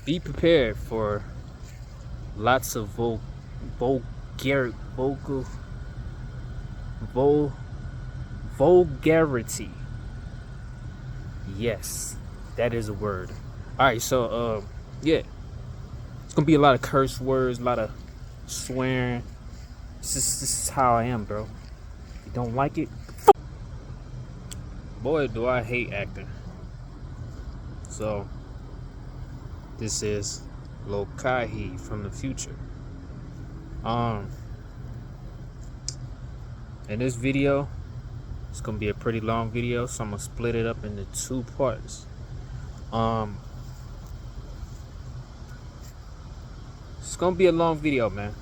Be prepared for lots of vulgar, vocal, vul, vulgarity. Yes, that is a word. All right, so yeah, it's gonna be a lot of curse words, a lot of swearing. This is how I am, bro. If you don't like it, boy, do I hate acting. So this is Lokahi from the future. Um, in this video, it's gonna be a pretty long video, so I'm gonna split it up into two parts. It's gonna be a long video, man.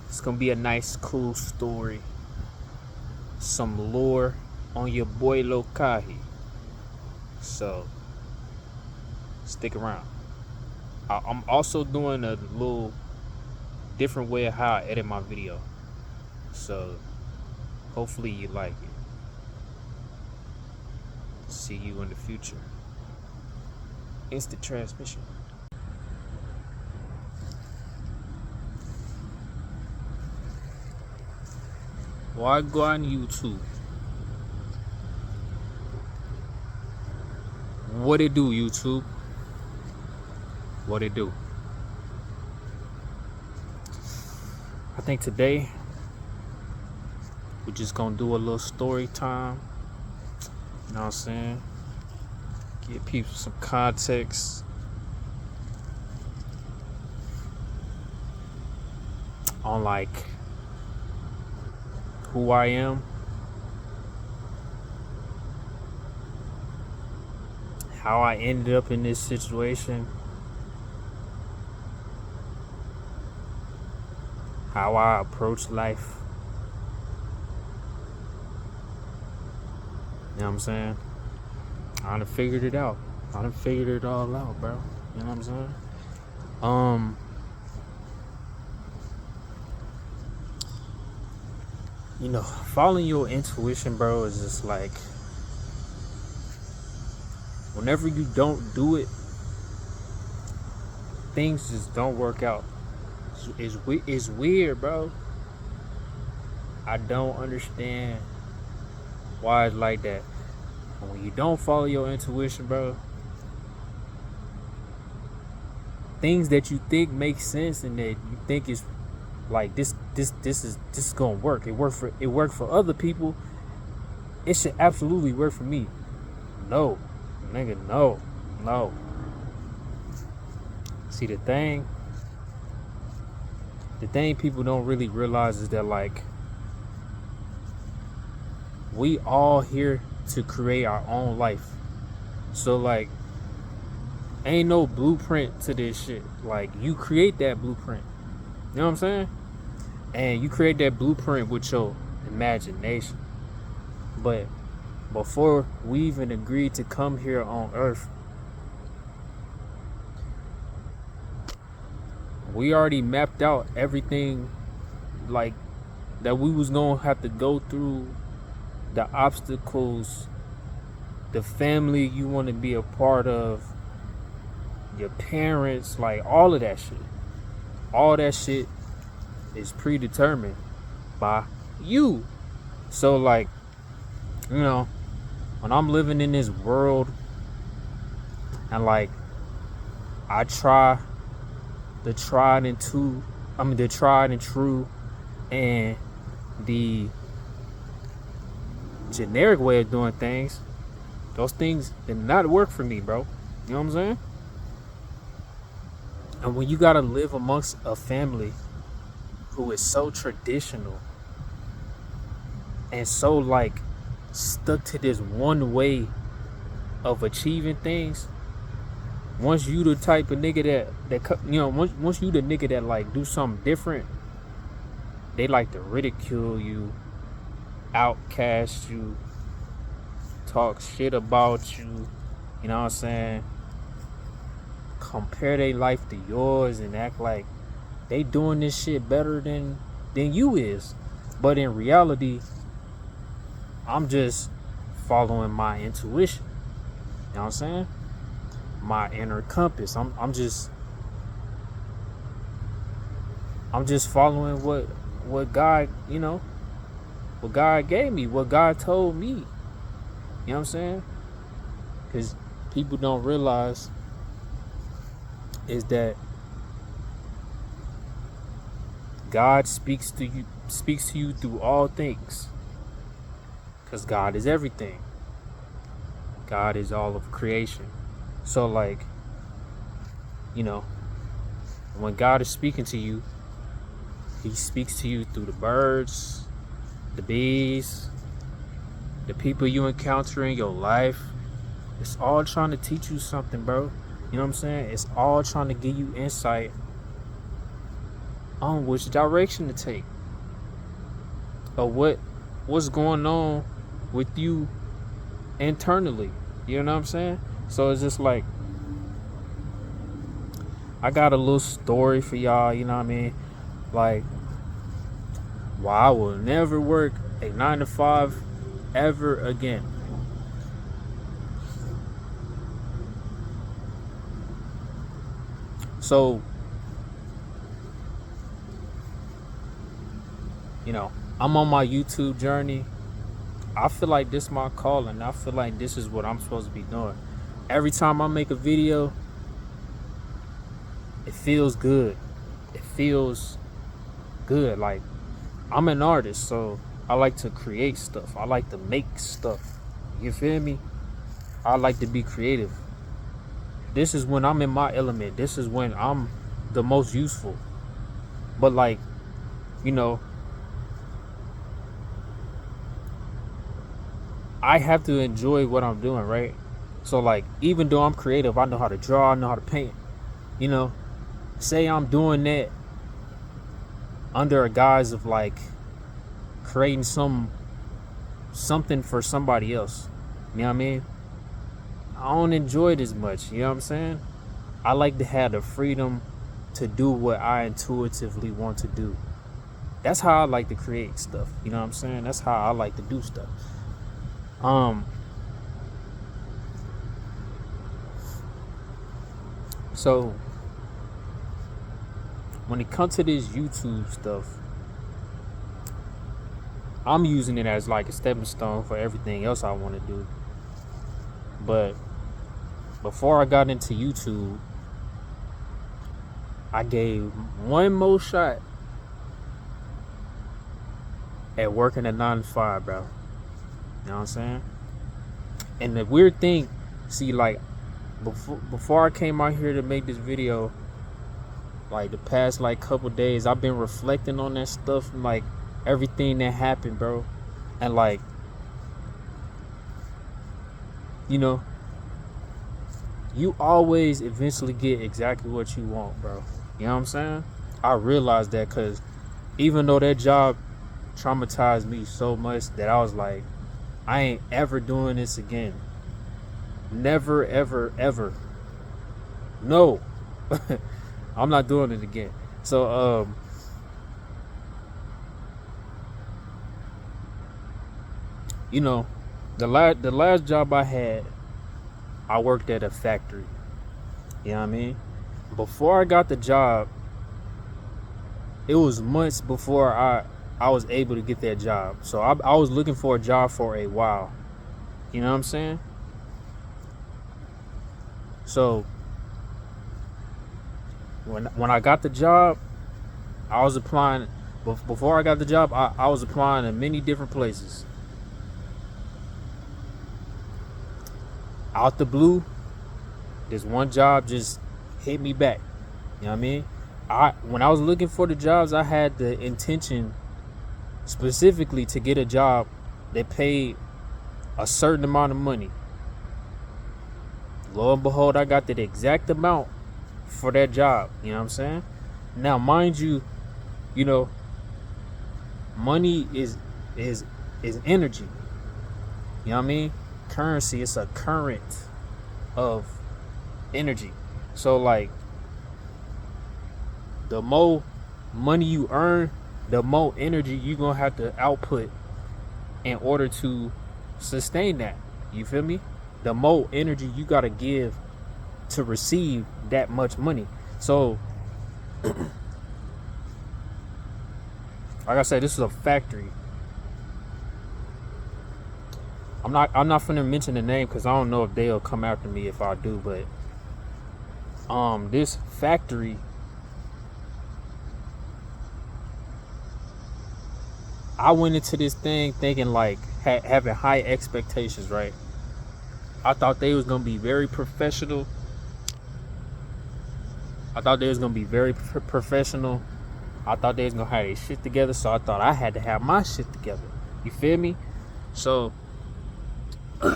It's gonna be a nice, cool story, some lore on your boy Lokahi. So stick around. I'm also doing a little different way of how I edit my video, so hopefully you like it. See you in the future. Instant transmission. Why go on YouTube? What it do, YouTube? What it do? I think today we're just gonna do a little story time. You know what I'm saying? Give people some context on like who I am, how I ended up in this situation, how I approach life. You know what I'm saying? I done figured it out. I done figured it all out, bro. You know what I'm saying? You know, following your intuition, bro, is just like whenever you don't do it, things just don't work out. It's weird, bro. I don't understand why it's like that. And when you don't follow your intuition, bro, things that you think make sense and that you think is like this is gonna work. It worked for other people. It should absolutely work for me. No, nigga, no. See, the thing people don't really realize is that like we all here to create our own life. So like ain't no blueprint to this shit. Like you create that blueprint. You know what I'm saying? And you create that blueprint with your imagination. But before we even agreed to come here on Earth, we already mapped out everything like that we was gonna have to go through, the obstacles, the family you want to be a part of, your parents, like all of that shit. All that shit is predetermined by you. So like, you know, when I'm living in this world and like I try the tried and true and the generic way of doing things, those things did not work for me, bro. You know what I'm saying? And when you gotta live amongst a family who is so traditional and so like stuck to this one way of achieving things, once you the type of nigga that you know, once you the nigga that like do something different, they like to ridicule you, outcast you, talk shit about you. You know what I'm saying? Compare their life to yours and act like they doing this shit better than you is. But in reality, I'm just following my intuition. You know what I'm saying? my inner compass. I'm just following what God, what God gave me, what God told me. You know what I'm saying? Because people don't realize is that God speaks to you through all things. Because God is everything. God is all of creation. So like, when God is speaking to you, he speaks to you through the birds, the bees, the people you encounter in your life. It's all trying to teach you something, bro. You know what I'm saying? It's all trying to give you insight on which direction to take, or what's going on with you internally. You know what I'm saying? So it's just like, I got a little story for y'all, you know what I mean? Like, why I will never work a 9 to 5 ever again. So, I'm on my YouTube journey. I feel like this is my calling. I feel like this is what I'm supposed to be doing. Every time I make a video, it feels good. It feels good. Like, I'm an artist, so I like to create stuff. I like to make stuff. You feel me? I like to be creative. This is when I'm in my element. This is when I'm the most useful. But like, I have to enjoy what I'm doing, right? So like, even though I'm creative, I know how to draw, I know how to paint. Say I'm doing that under a guise of like creating something for somebody else. You know what I mean? I don't enjoy it as much, you know what I'm saying? I like to have the freedom to do what I intuitively want to do. That's how I like to create stuff, you know what I'm saying? That's how I like to do stuff. So when it comes to this YouTube stuff, I'm using it as like a stepping stone for everything else I want to do. But before I got into YouTube, I gave one more shot at working a 9 to 5, bro. You know what I'm saying? And the weird thing, see, like, before I came out here to make this video, like the past like couple days, I've been reflecting on that stuff and like everything that happened, bro. And like, you always eventually get exactly what you want, bro. You know what I'm saying? I realized that because even though that job traumatized me so much that I was like, I ain't ever doing this again. Never, ever, ever. No. I'm not doing it again. So, the last job I had, I worked at a factory. You know what I mean? Before I got the job, it was months before I was able to get that job. So I was looking for a job for a while. You know what I'm saying? So when I got the job, I was applying. Before I got the job, I was applying in many different places. Out the blue, this one job just hit me back. You know what I mean? When I was looking for the jobs, I had the intention specifically to get a job that paid a certain amount of money. Lo and behold, I got that exact amount for that job. You know what I'm saying? Now, mind you, money is energy. You know what I mean? Currency, it's a current of energy. So like, the more money you earn, the more energy you're gonna have to output in order to sustain that. You feel me? The more energy you gotta give to receive that much money. So like I said, this is a factory. I'm not finna mention the name because I don't know if they'll come after me if I do, but this factory, I went into this thing thinking like having high expectations, right? I thought they was gonna be very professional. I thought they was gonna be very professional. I thought they was gonna have their shit together, so I thought I had to have my shit together. You feel me? So, you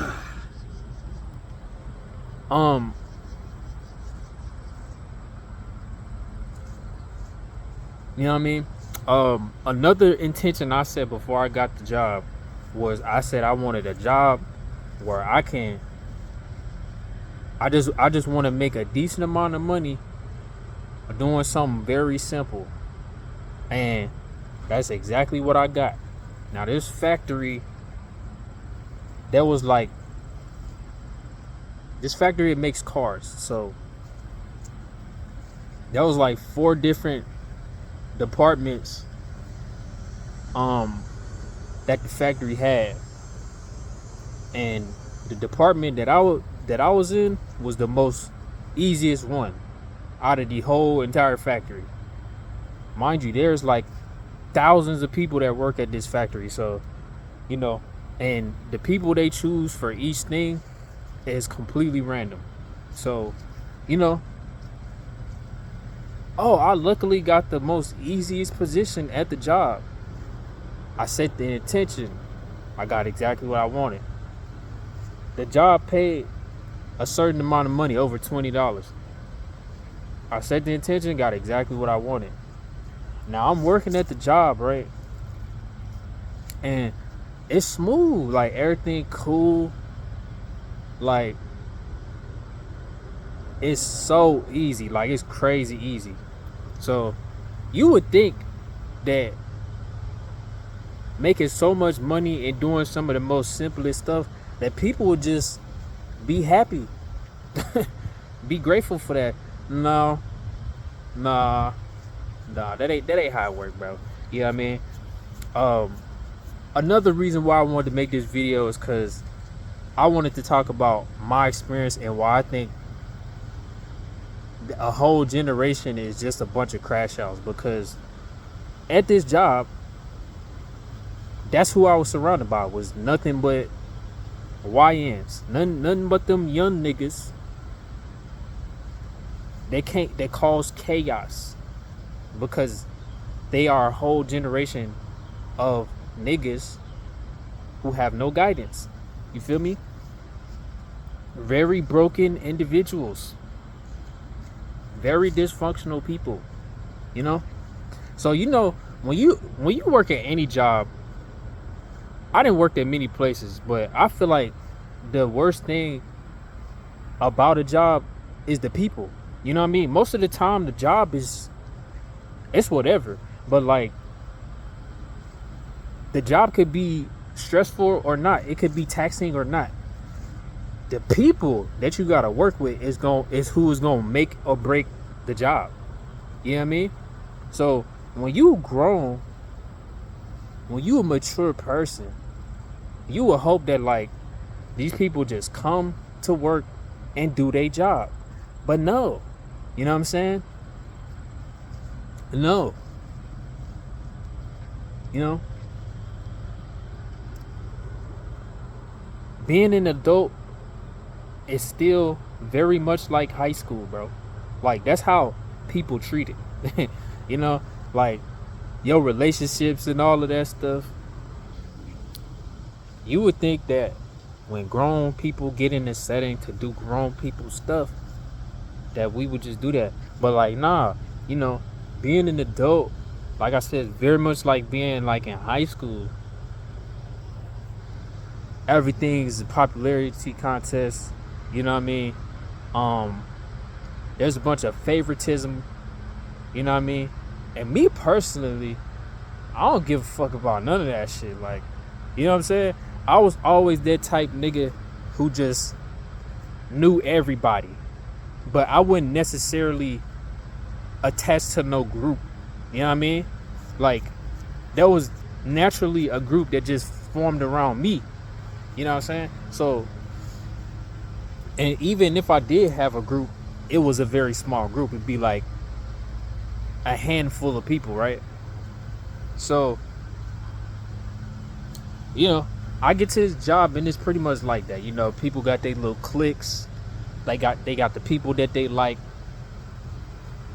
know what I mean? Another intention I said before I got the job was I said I wanted a job where I just want to make a decent amount of money doing something very simple. And that's exactly what I got. Now this factory, that was like, this factory, it makes cars. So that was like 4 different departments that the factory had. And the department that I was in was the most easiest one out of the whole entire factory. Mind you, there's like thousands of people that work at this factory. So, you know, and the people they choose for each thing is completely random. So, you know, I luckily got the most easiest position at the job. I set the intention. I got exactly what I wanted. The job paid a certain amount of money, over $20. I set the intention, got exactly what I wanted. Now I'm working at the job, right? And it's smooth, like everything cool. Like it's so easy, like it's crazy easy. So you would think that making so much money and doing some of the most simplest stuff, that people would just be happy, be grateful for that. No, nah, that ain't how it works, bro. You know what I mean? Another reason why I wanted to make this video is because I wanted to talk about my experience and why I think a whole generation is just a bunch of crash outs. Because at this job, that's who I was surrounded by, was nothing but YNs, nothing but them young niggas. They cause chaos because they are a whole generation of niggas who have no guidance. You feel me? Very broken individuals, very dysfunctional people, you know? So, you know, when you work at any job, I didn't work at many places, but I feel like the worst thing about a job is the people. You know what I mean? Most of the time the job it's whatever, but like the job could be stressful or not, it could be taxing or not. The people that you gotta work with is who is gonna make or break the job. You know what I mean? So when you grown, when you a mature person, you will hope that like these people just come to work and do their job. But no, you know what I'm saying? No. You know? Being an adult is still very much like high school, bro. Like that's how people treat it. You know, like your relationships and all of that stuff. You would think that when grown people get in a setting to do grown people stuff, that we would just do that. But like, nah, you know, being an adult, like I said, very much like being like in high school. Everything's a popularity contest. You know what I mean? There's a bunch of favoritism. You know what I mean? And me personally, I don't give a fuck about none of that shit. Like, you know what I'm saying? I was always that type nigga who just knew everybody. but I wouldn't necessarily attach to no group. You know what I mean? Like, there was naturally a group that just formed around me. You know what I'm saying? So, and even if I did have a group, it was a very small group. It'd be like a handful of people, right? So, I get to this job and it's pretty much like that. People got their little cliques. They got the people that they like,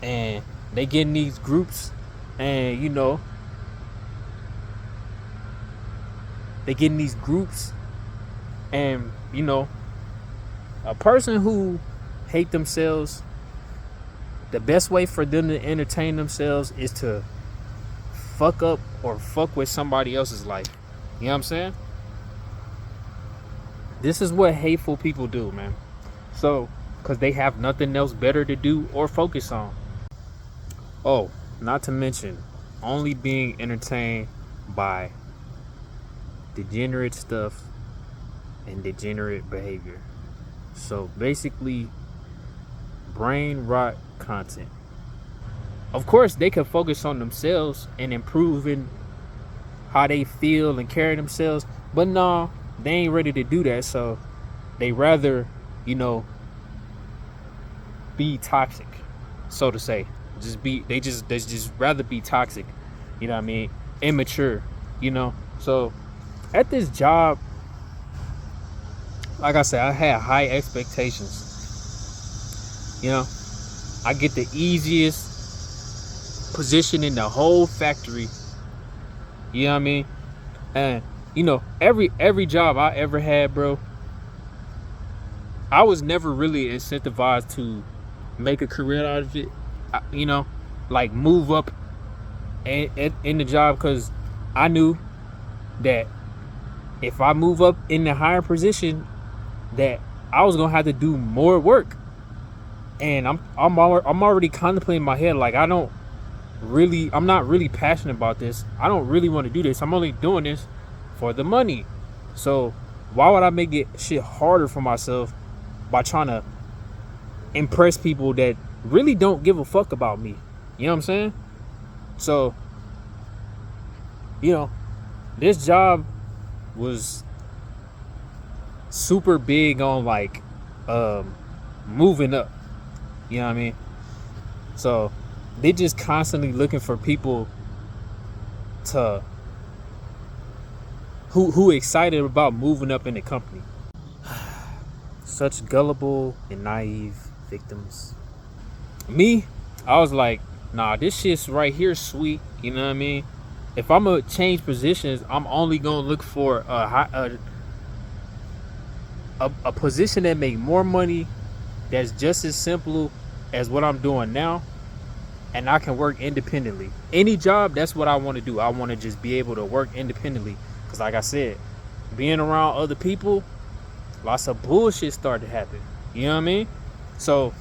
and they get in these groups, and they get in these groups, and a person who hate themselves, the best way for them to entertain themselves is to fuck up or fuck with somebody else's life. You know what I'm saying? This is what hateful people do, man. So, because they have nothing else better to do or focus on. Oh, not to mention, only being entertained by degenerate stuff and degenerate behavior. So basically, brain rot content. Of course, they could focus on themselves and improving how they feel and carry themselves, but no, they ain't ready to do that. So they rather, be toxic, so to say. They just rather be toxic. You know what I mean? Immature. So at this job, like I said, I had high expectations. I get the easiest position in the whole factory. You know what I mean? And every job I ever had, bro, I was never really incentivized to make a career out of it. Like move up in the job, because I knew that if I move up in the higher position, that I was gonna have to do more work. And I'm already contemplating in my head, like, I'm not really passionate about this. I don't really want to do this. I'm only doing this for the money. So why would I make it shit harder for myself by trying to impress people that really don't give a fuck about me? You know what I'm saying? So, this job was super big on like moving up. You know what I mean? So they just constantly looking for people to who excited about moving up in the company. Such gullible and naive victims. Me, I was like, nah, this shit's right here sweet. You know what I mean? If I'm gonna change positions, I'm only gonna look for a position that make more money, that's just as simple as what I'm doing now, and I can work independently. Any job, that's what I want to do. I want to just be able to work independently, because like I said, being around other people, lots of bullshit start to happen. You know what I mean? So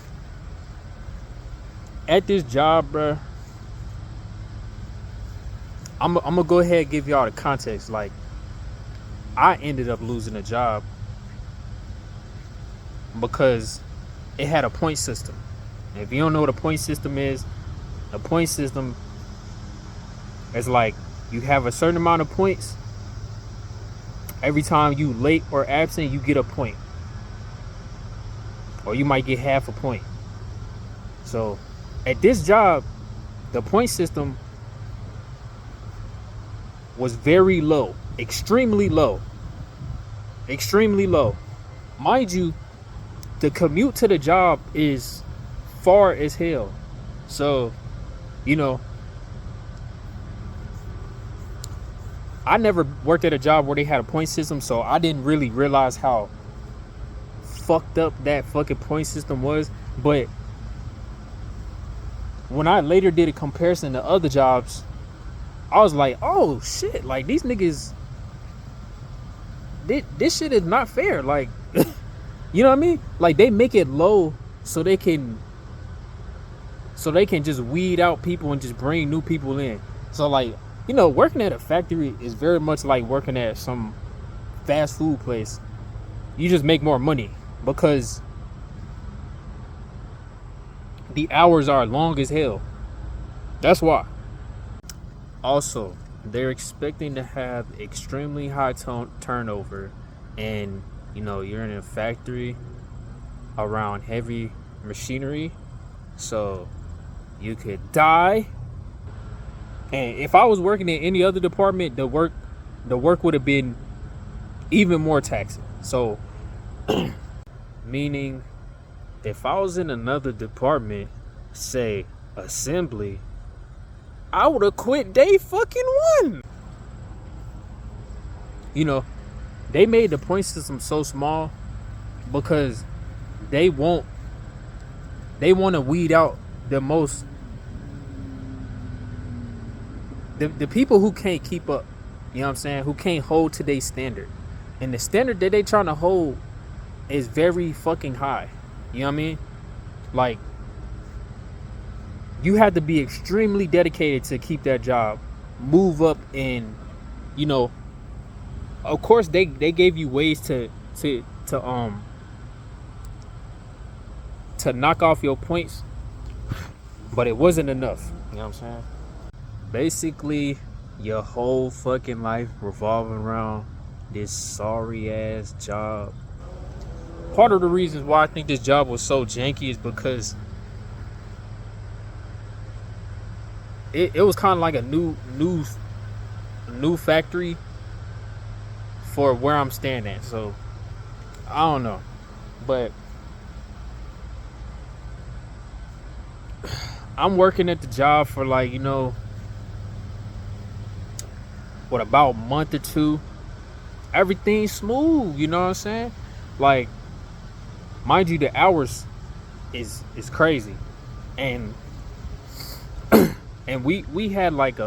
at this job, bruh, I'm gonna go ahead and give y'all the context. Like, I ended up losing a job because it had a point system. And if you don't know what a point system is, a point system is like, you have a certain amount of points. Every time you late or absent, you get a point, or you might get half a point. So at this job, the point system was very low, extremely low. Mind you, the commute to the job is far as hell. So, I never worked at a job where they had a point system, so I didn't really realize how fucked up that fucking point system was. But when I later did a comparison to other jobs, I was like, oh shit, like, these niggas, this shit is not fair. Like, you know what I mean? Like, they make it low so they can just weed out people and just bring new people in. So like, working at a factory is very much like working at some fast food place. You just make more money because The hours are long as hell. That's why. Also, they're expecting to have extremely high turnover, and you're in a factory around heavy machinery, so you could die. And if I was working in any other department, the work would have been even more taxing. So, meaning, if I was in another department, say assembly, I would have quit day fucking one. They made the point system so small because they want to weed out the most the people who can't keep up, you know what I'm saying, who can't hold to their standard. And the standard that they trying to hold is very fucking high. You know what I mean? Like, you have to be extremely dedicated to keep that job, move up, and of course they gave you ways to knock off your points, but it wasn't enough. You know what I'm saying? Basically, your whole fucking life revolving around this sorry ass job. Part of the reasons why I think this job was so janky is because it was kind of like a new factory for where I'm staying at. So I don't know, but I'm working at the job for about a month or two. Everything's smooth, you know what I'm saying? Like, mind you, the hours is crazy, and and we had like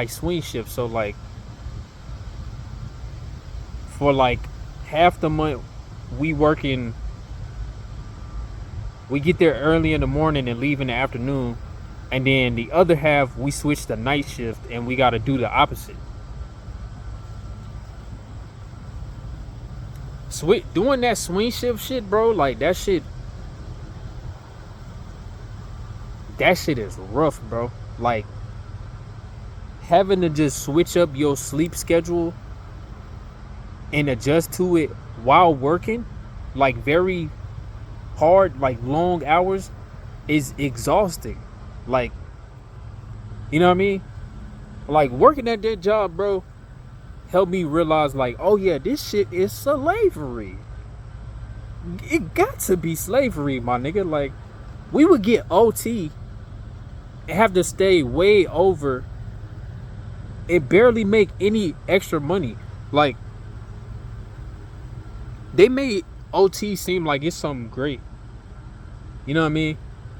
swing shifts. So like for like half the month we get there early in the morning and leave in the afternoon, and then the other half we switch to night shift and we got to do the opposite. Doing that swing shift shit, bro, like that shit is rough, bro. Like, having to just switch up your sleep schedule and adjust to it while working, like very hard, like long hours, is exhausting. Like, you know what I mean? Like, working at that job, bro, helped me realize, like, oh yeah, this shit is slavery. It got to be slavery, my nigga. Like, we would get OT and have to stay way over and barely make any extra money. Like, they made OT seem like it's something great. You know what I mean?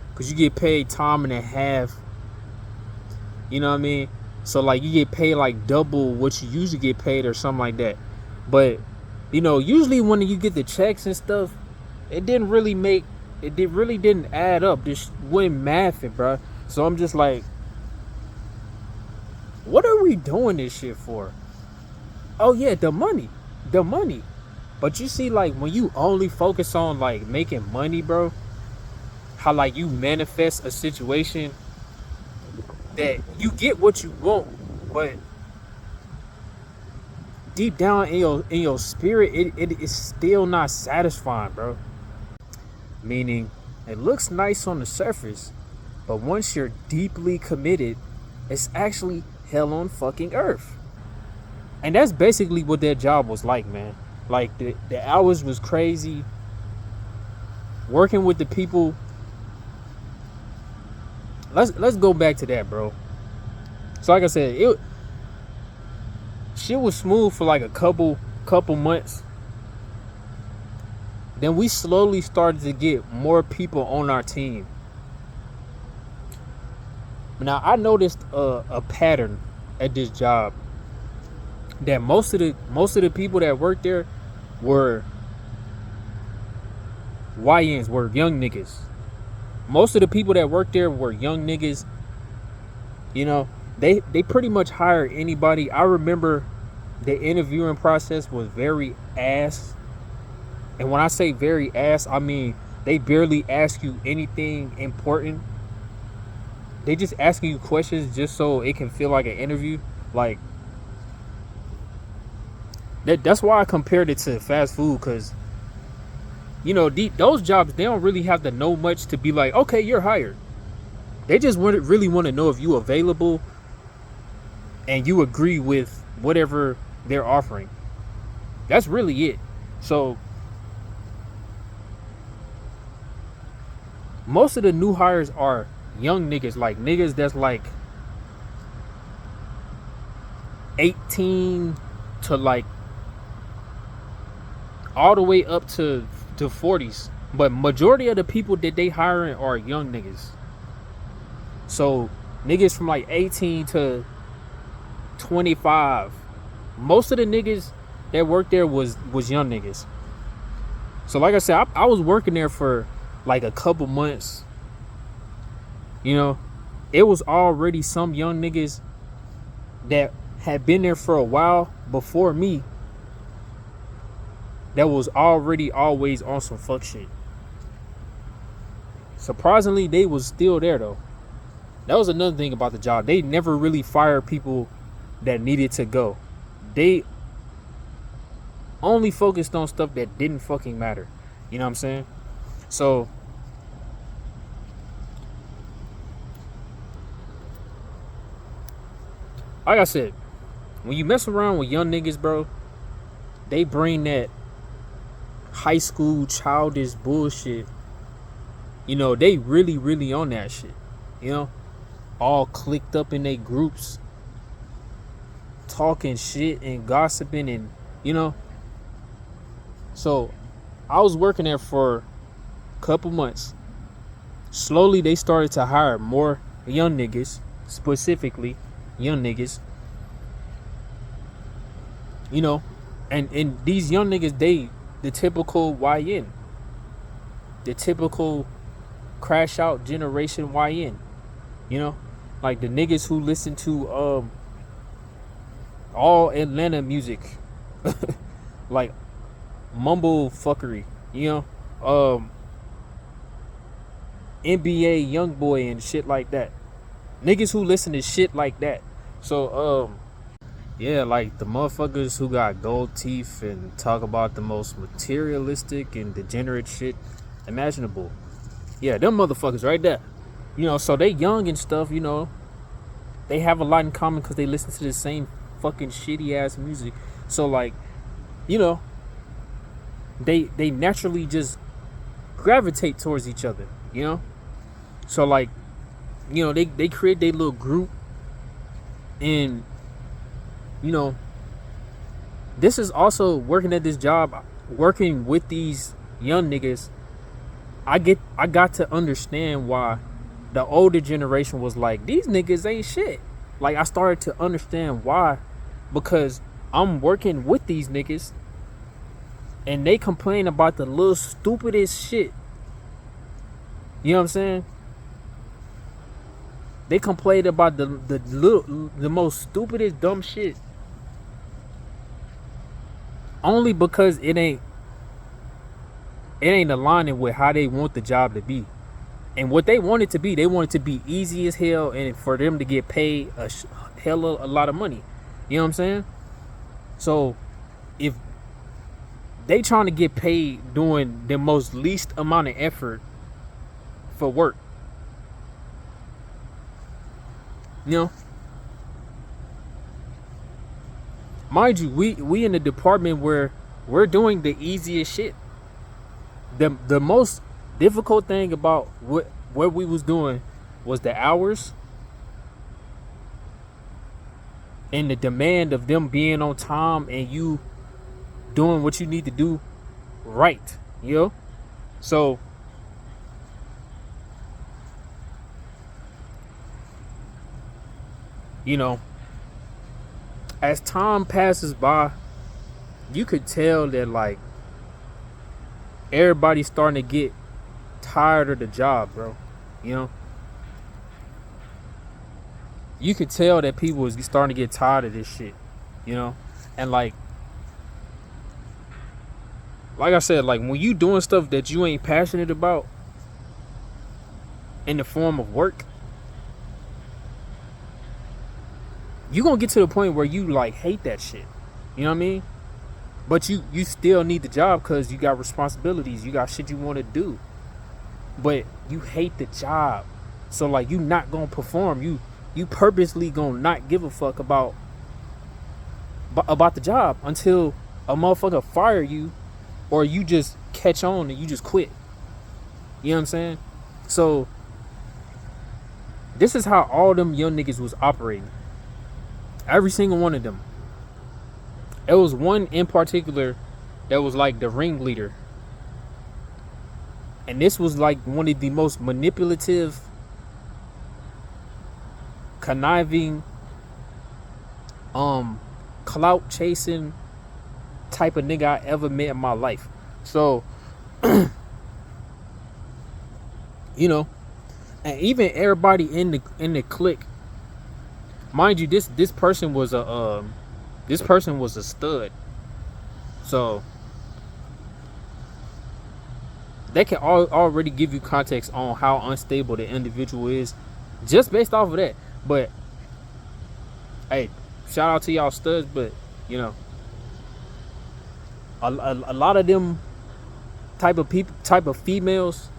Because you get paid time and a half. You know what I mean? So like, you get paid like double what you usually get paid or something like that. But usually when you get the checks and stuff, it really didn't add up. This wasn't mathing, bro. So I'm just like, what are we doing this shit for? Oh yeah, the money. But you see, like, when you only focus on like making money, bro, how like you manifest a situation that you get what you want, but deep down in your spirit, it is still not satisfying, bro. Meaning, it looks nice on the surface, but once you're deeply committed, it's actually hell on fucking earth. And that's basically what that job was like, man. Like, the hours was crazy. Working with the people. Let's go back to that, bro. So like I said, shit was smooth for like a couple months. Then we slowly started to get more people on our team. Now I noticed a pattern at this job, that most of the people that worked there were YNs, were young niggas. Most of the people that worked there were young niggas. They pretty much hired anybody. I remember the interviewing process was very ass. And when I say very ass, I mean They barely ask you anything important. They just asking you questions just so it can feel like an interview. Like that's why I compared it to fast food, because those jobs, they don't really have to know much to be like, okay, you're hired. They just really want to know if you available and you agree with whatever they're offering. That's really it. So most of the new hires are young niggas, like niggas that's like 18 to like all the way up to 40s. But majority of the people that they hiring are young niggas. So niggas from like 18 to 25. Most of the niggas that worked there was young niggas. So like I said, I was working there for like a couple months. It was already some young niggas that had been there for a while before me that was already always on some fuck shit. Surprisingly, they was still there though. That was another thing about the job. They never really fired people that needed to go. They only focused on stuff that didn't fucking matter. You know what I'm saying? So like I said, when you mess around with young niggas, bro, they bring that high school childish bullshit. They really, really on that shit. All clicked up in their groups, talking shit and gossiping and So I was working there for a couple months. Slowly they started to hire more young niggas, specifically young niggas. And these young niggas, the typical YN, the typical crash out generation YN. Like the niggas who listen to all Atlanta music, like mumble fuckery, NBA YoungBoy and shit like that. Niggas who listen to shit like that. So yeah, like the motherfuckers who got gold teeth and talk about the most materialistic and degenerate shit imaginable. Yeah, them motherfuckers right there. So they young and stuff, they have a lot in common because they listen to the same fucking shitty ass music. So like, they naturally just gravitate towards each other, So like, they create their little group, and this is also working at this job, working with these young niggas. I got to understand why the older generation was like, these niggas ain't shit. Like, I started to understand why, because I'm working with these niggas and they complain about the little stupidest shit. You know what I'm saying? They complain about the most stupidest dumb shit, only because it ain't aligning with how they want the job to be. And what they want it to be, they want it to be easy as hell, and for them to get paid a lot of money. You know what I'm saying? So if they trying to get paid doing the most least amount of effort for work, mind you, we in a department where we're doing the easiest shit. The most difficult thing about what we was doing was the hours and the demand of them being on time and you doing what you need to do right, So as time passes by, you could tell that like everybody's starting to get tired of the job, bro. You could tell that people is starting to get tired of this shit, and like like I said, like when you doing stuff that you ain't passionate about in the form of work, you gonna get to the point where you like hate that shit. You know what I mean? But you still need the job because you got responsibilities, you got shit you want to do, but you hate the job. So like you not gonna perform. You purposely gonna not give a fuck about the job until a motherfucker fire you, or you just catch on and you just quit. You know what I'm saying? So this is how all them young niggas was operating. Every single one of them. It was one in particular that was like the ringleader. And this was like one of the most manipulative, conniving, clout chasing type of nigga I ever met in my life. So, you know, and even everybody in the clique, mind you, this person was a stud. So they can already give you context on how unstable the individual is just based off of that. But hey, shout out to y'all studs, but you know, a lot of them type of females,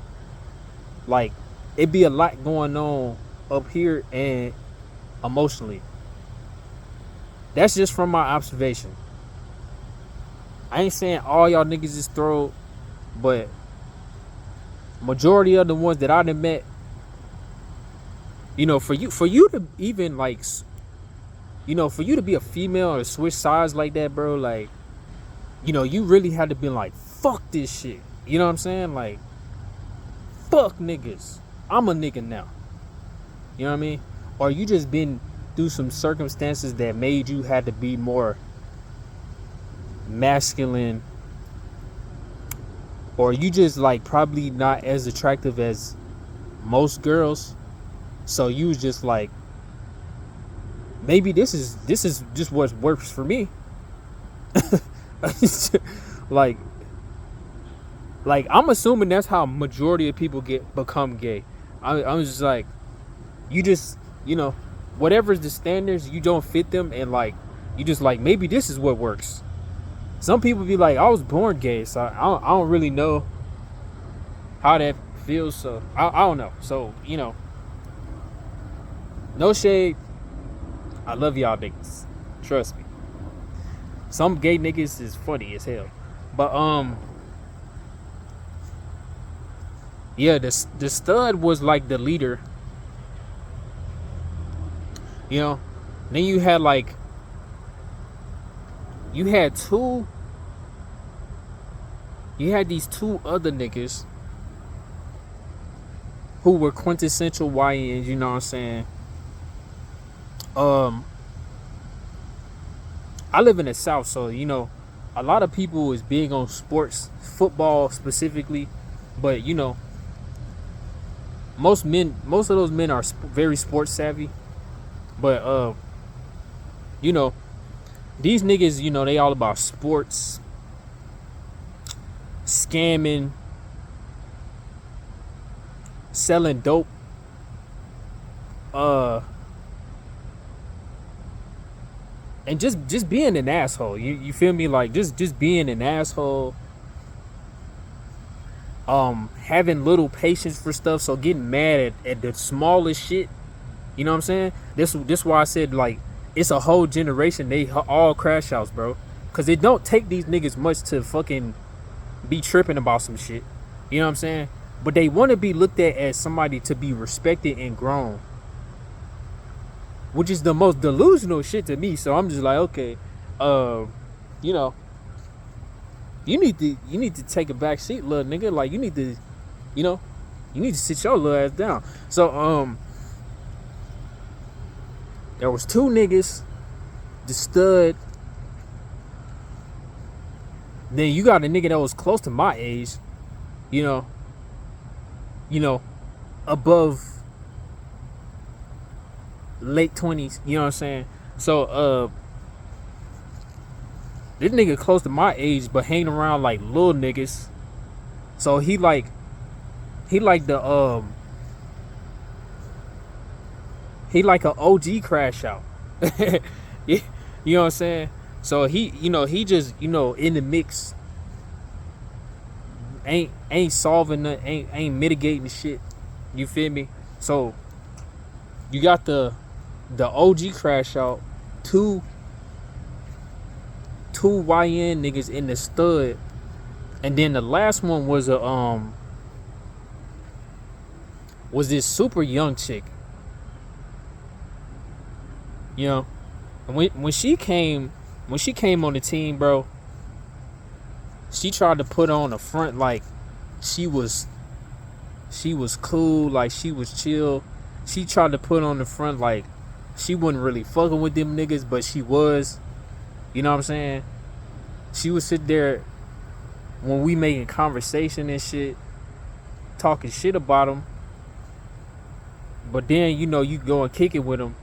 like it be a lot going on up here and emotionally. That's just from my observation. I ain't saying all y'all niggas is throw, but majority of the ones that I done met, you know, for you to even like, you know, for you to be a female or switch sides like that, bro, like, you know, you really had to be like, fuck this shit. You know what I'm saying? Like, fuck niggas. I'm a nigga now. You know what I mean? Or you just been through some circumstances that made you had to be more masculine, or you just like probably not as attractive as most girls, so you was just like, maybe this is just what works for me. like I'm assuming that's how majority of people become gay. I'm just like, you just, you know, whatever's the standards, you don't fit them, and like you just like, maybe this is what works. Some people be like, I was born gay, so I don't really know how that feels. So I don't know. So, you know, no shade. I love y'all niggas. Trust me. Some gay niggas is funny as hell. But yeah, the stud was like the leader. You know, then you had like, you had these two other niggas who were quintessential YNs, you know what I'm saying? I live in the South, so you know, a lot of people is big on sports, football specifically, but you know, most of those men are very sports savvy. But you know, these niggas, you know, they all about sports, scamming, selling dope, and just being an asshole. You feel me? Like just being an asshole. Having little patience for stuff, so getting mad at the smallest shit. You know what I'm saying? This why I said, like, it's a whole generation. They all crash outs, bro. Cause it don't take these niggas much to fucking be tripping about some shit. You know what I'm saying? But they want to be looked at as somebody to be respected and grown, which is the most delusional shit to me. So I'm just like, okay, you know, you need to take a back seat, little nigga. Like, you need to, you know, you need to sit your little ass down. So there was two niggas, the stud. Then you got a nigga that was close to my age, you know, above late 20s, you know what I'm saying? So This nigga close to my age, but hanging around like little niggas. So he like the he like a OG crash out. You know what I'm saying? So he just, in the mix, ain't solving nothing, ain't mitigating shit. You feel me? So you got the OG crash out, two YN niggas in the stud, and then the last one was was this super young chick. And when she came on the team, bro, she tried to put on a front like she was cool, like she was chill. She tried to put on the front like she wasn't really fucking with them niggas, but she was. You know what I'm saying? She would sit there when we making conversation and shit, talking shit about them. But then, you go and kick it with them.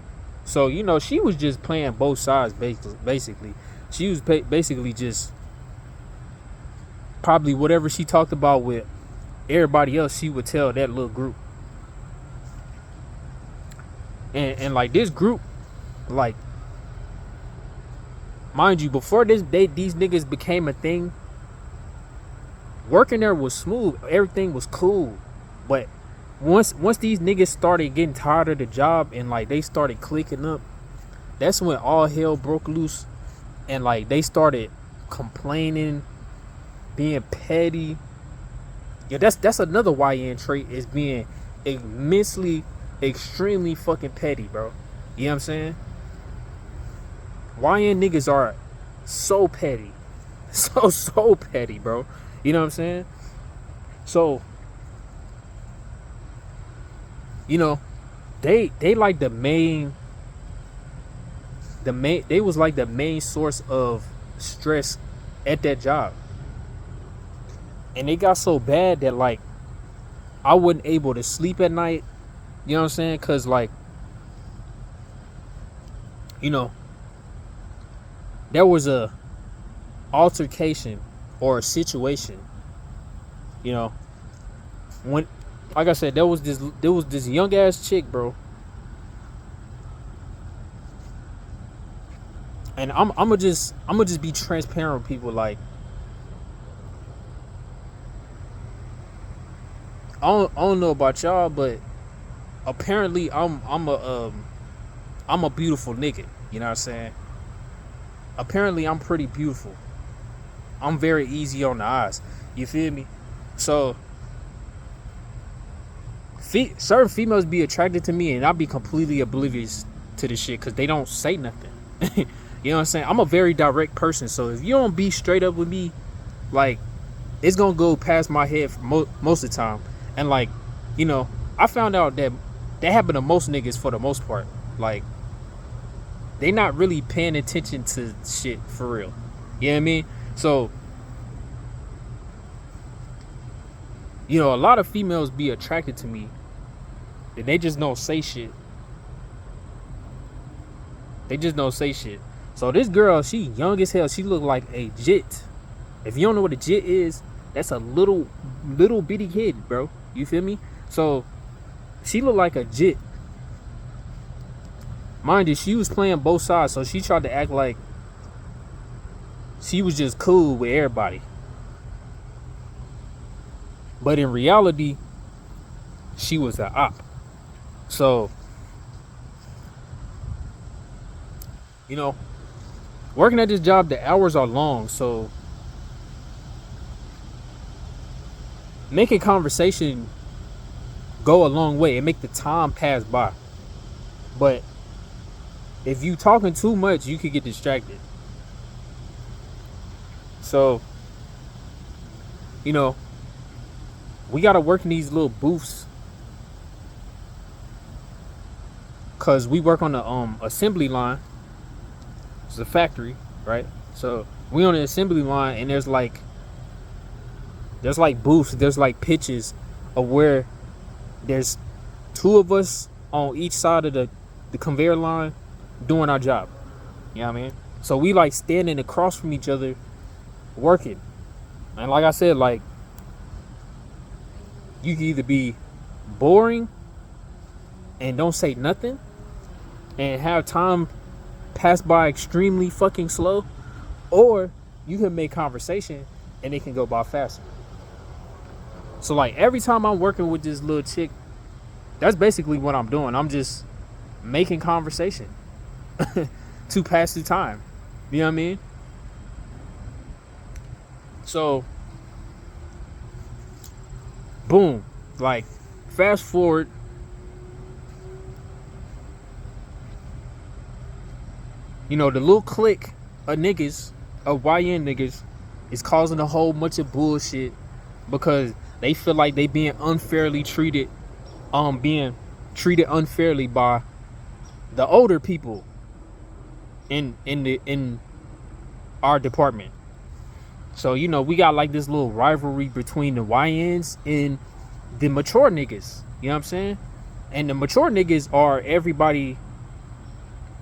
So, she was just playing both sides, basically. She was basically just probably whatever she talked about with everybody else, she would tell that little group. And like this group, like, mind you, before these niggas became a thing, working there was smooth. Everything was cool. But once these niggas started getting tired of the job and like they started clicking up, that's when all hell broke loose. And like they started complaining, being petty. Yeah, that's another YN trait, is being immensely, extremely fucking petty, bro. You know what I'm saying? YN niggas are so petty. So petty, bro. You know what I'm saying? So, they like the main they was like the main source of stress at that job. And it got so bad that like I wasn't able to sleep at night. You know what I'm saying? Cause like, there was a altercation or a situation. When, like I said, there was this young ass chick, bro. And I'm gonna just be transparent with people. Like, I don't know about y'all, but apparently I'm a beautiful nigga. You know what I'm saying? Apparently I'm pretty beautiful. I'm very easy on the eyes. You feel me? So certain females be attracted to me, and I'll be completely oblivious to the shit because they don't say nothing. You know what I'm saying? I'm a very direct person, so if you don't be straight up with me, like, it's gonna go past my head for most of the time. And like, I found out that happened to most niggas for the most part. Like, they not really paying attention to shit for real. You know what I mean? So, a lot of females be attracted to me, and they just don't say shit. They just don't say shit. So this girl, she young as hell. She look like a jit. If you don't know what a jit is, that's a little bitty kid, bro. You feel me? So she looked like a jit. Mind you, she was playing both sides, so she tried to act like she was just cool with everybody. But in reality, she was an op. So, working at this job, the hours are long, so making conversation go a long way and make the time pass by. But if you talking too much, you could get distracted. So, we gotta work in these little booths, cause we work on the assembly line. It's a factory, right? So we on the assembly line, and there's like booths, there's like pitches of where there's two of us on each side of the conveyor line doing our job. You know what I mean? So we like standing across from each other working. And like I said, like, you can either be boring and don't say nothing and have time pass by extremely fucking slow, or you can make conversation and it can go by faster. So like every time I'm working with this little chick, that's basically what I'm doing. I'm just making conversation to pass the time. You know what I mean? So, boom. Like, fast forward. You know, the little clique of niggas, of YN niggas, is causing a whole bunch of bullshit because they feel like they being unfairly treated, being treated unfairly by the older people in our department. So, you know, we got like this little rivalry between the YNs and the mature niggas. You know what I'm saying? And the mature niggas are everybody.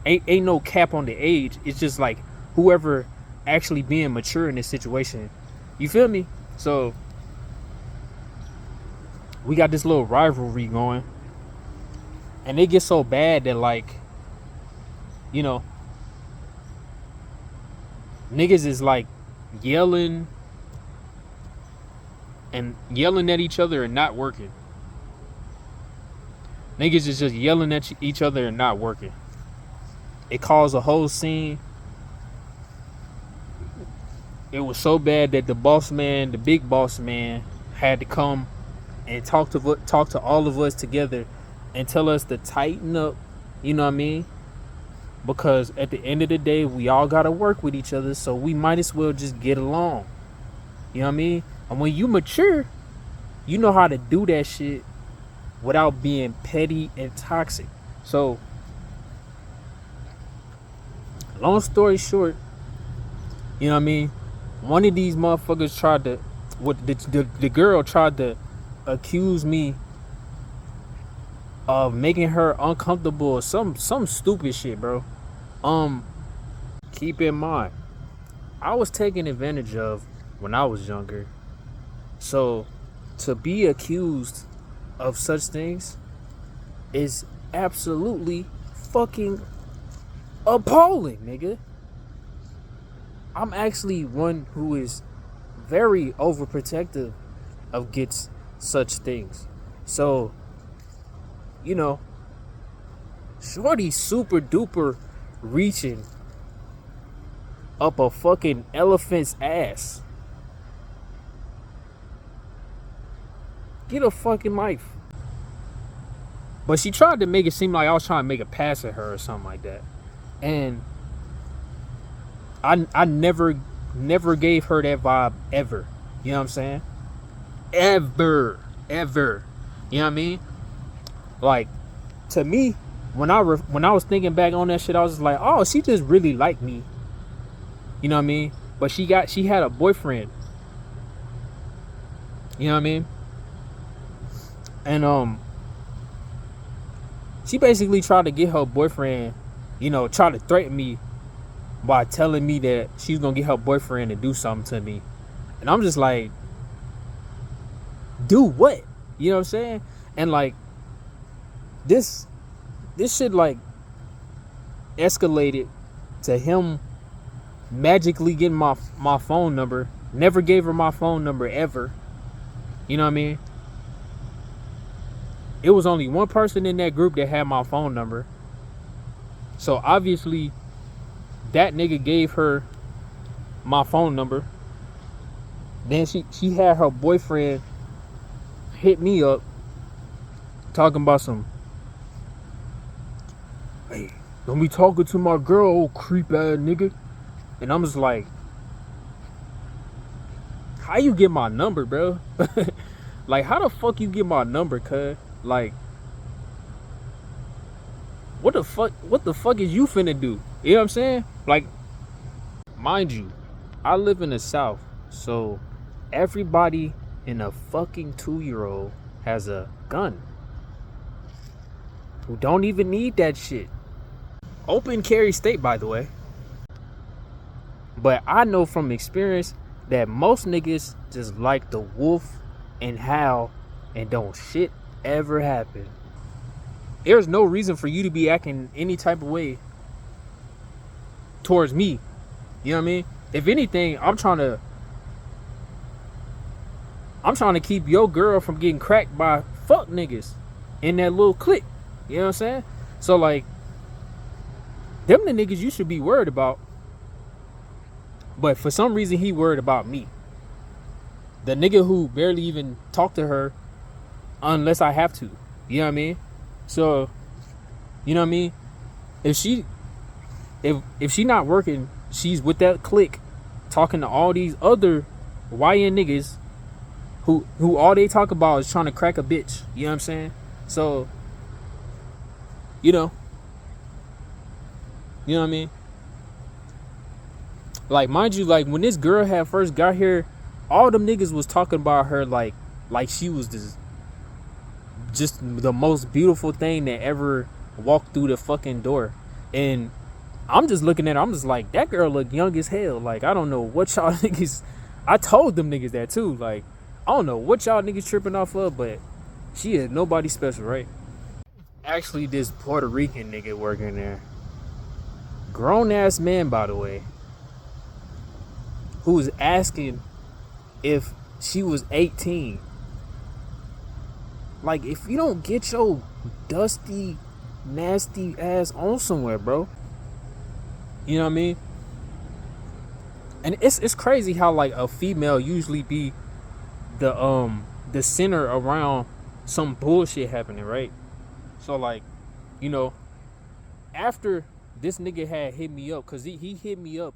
Ain't no cap on the age. It's just like whoever actually being mature in this situation. You feel me? So we got this little rivalry going, and it gets so bad that, like, you know, niggas is like yelling at each other and not working. Niggas is just yelling at each other and not working. It caused a whole scene. It was so bad that the boss man, the big boss man, had to come and talk to all of us together and tell us to tighten up. You know what I mean? Because at the end of the day, we all gotta work with each other, so we might as well just get along. You know what I mean? And when you mature, you know how to do that shit without being petty and toxic. So, long story short, you know what I mean? One of these motherfuckers tried to, the girl tried to accuse me of making her uncomfortable or some stupid shit, bro. Keep in mind, I was taken advantage of when I was younger. So to be accused of such things is absolutely fucking appalling, nigga. I'm actually one who is very overprotective of gets such things. So, you know, shorty super duper reaching up a fucking elephant's ass. Get a fucking life. But she tried to make it seem like I was trying to make a pass at her or something like that. And I never gave her that vibe ever. You know what I'm saying? Ever. You know what I mean? Like, to me, when I was thinking back on that shit, I was just like, oh, she just really liked me. You know what I mean? But she had a boyfriend. You know what I mean? And she basically tried to get her boyfriend, you know, try to threaten me by telling me that she's gonna get her boyfriend to do something to me. And I'm just like, do what? You know what I'm saying? And like, this shit like escalated to him magically getting my phone number. Never gave her my phone number ever. You know what I mean? It was only one person in that group that had my phone number. So obviously that nigga gave her my phone number. Then she had her boyfriend hit me up talking about some, hey, don't be talking to my girl, old creep ass nigga. And I'm just like, how you get my number, bro? Like, how the fuck you get my number, cuz? Like, what the fuck is you finna do? You know what I'm saying? Like, mind you, I live in the South, so everybody in a fucking 2-year-old has a gun. Who don't even need that shit. Open carry state, by the way. But I know from experience that most niggas just like the wolf and howl and don't shit ever happen. There's no reason for you to be acting any type of way towards me. You know what I mean? If anything, I'm trying to keep your girl from getting cracked by fuck niggas in that little clique. You know what I'm saying? So like, them the niggas you should be worried about. But for some reason he worried about me. The nigga who barely even talk to her unless I have to. You know what I mean? So, you know what I mean? If she not working, she's with that clique talking to all these other YN niggas who all they talk about is trying to crack a bitch. You know what I'm saying? So, you know what I mean? Like, mind you, like when this girl had first got here, all them niggas was talking about her like she was just the most beautiful thing that ever walked through the fucking door. And I'm just looking at her, I'm just like, that girl look young as hell. Like, I don't know what y'all niggas, I told them niggas that too. Like, I don't know what y'all niggas tripping off of, but she is nobody special, right? Actually, this Puerto Rican nigga working there, grown ass man, by the way, who was asking if she was 18. Like, if you don't get your dusty, nasty ass on somewhere, bro. You know what I mean? And it's crazy how like a female usually be the center around some bullshit happening, right? So like, you know, after this nigga had hit me up, cause he hit me up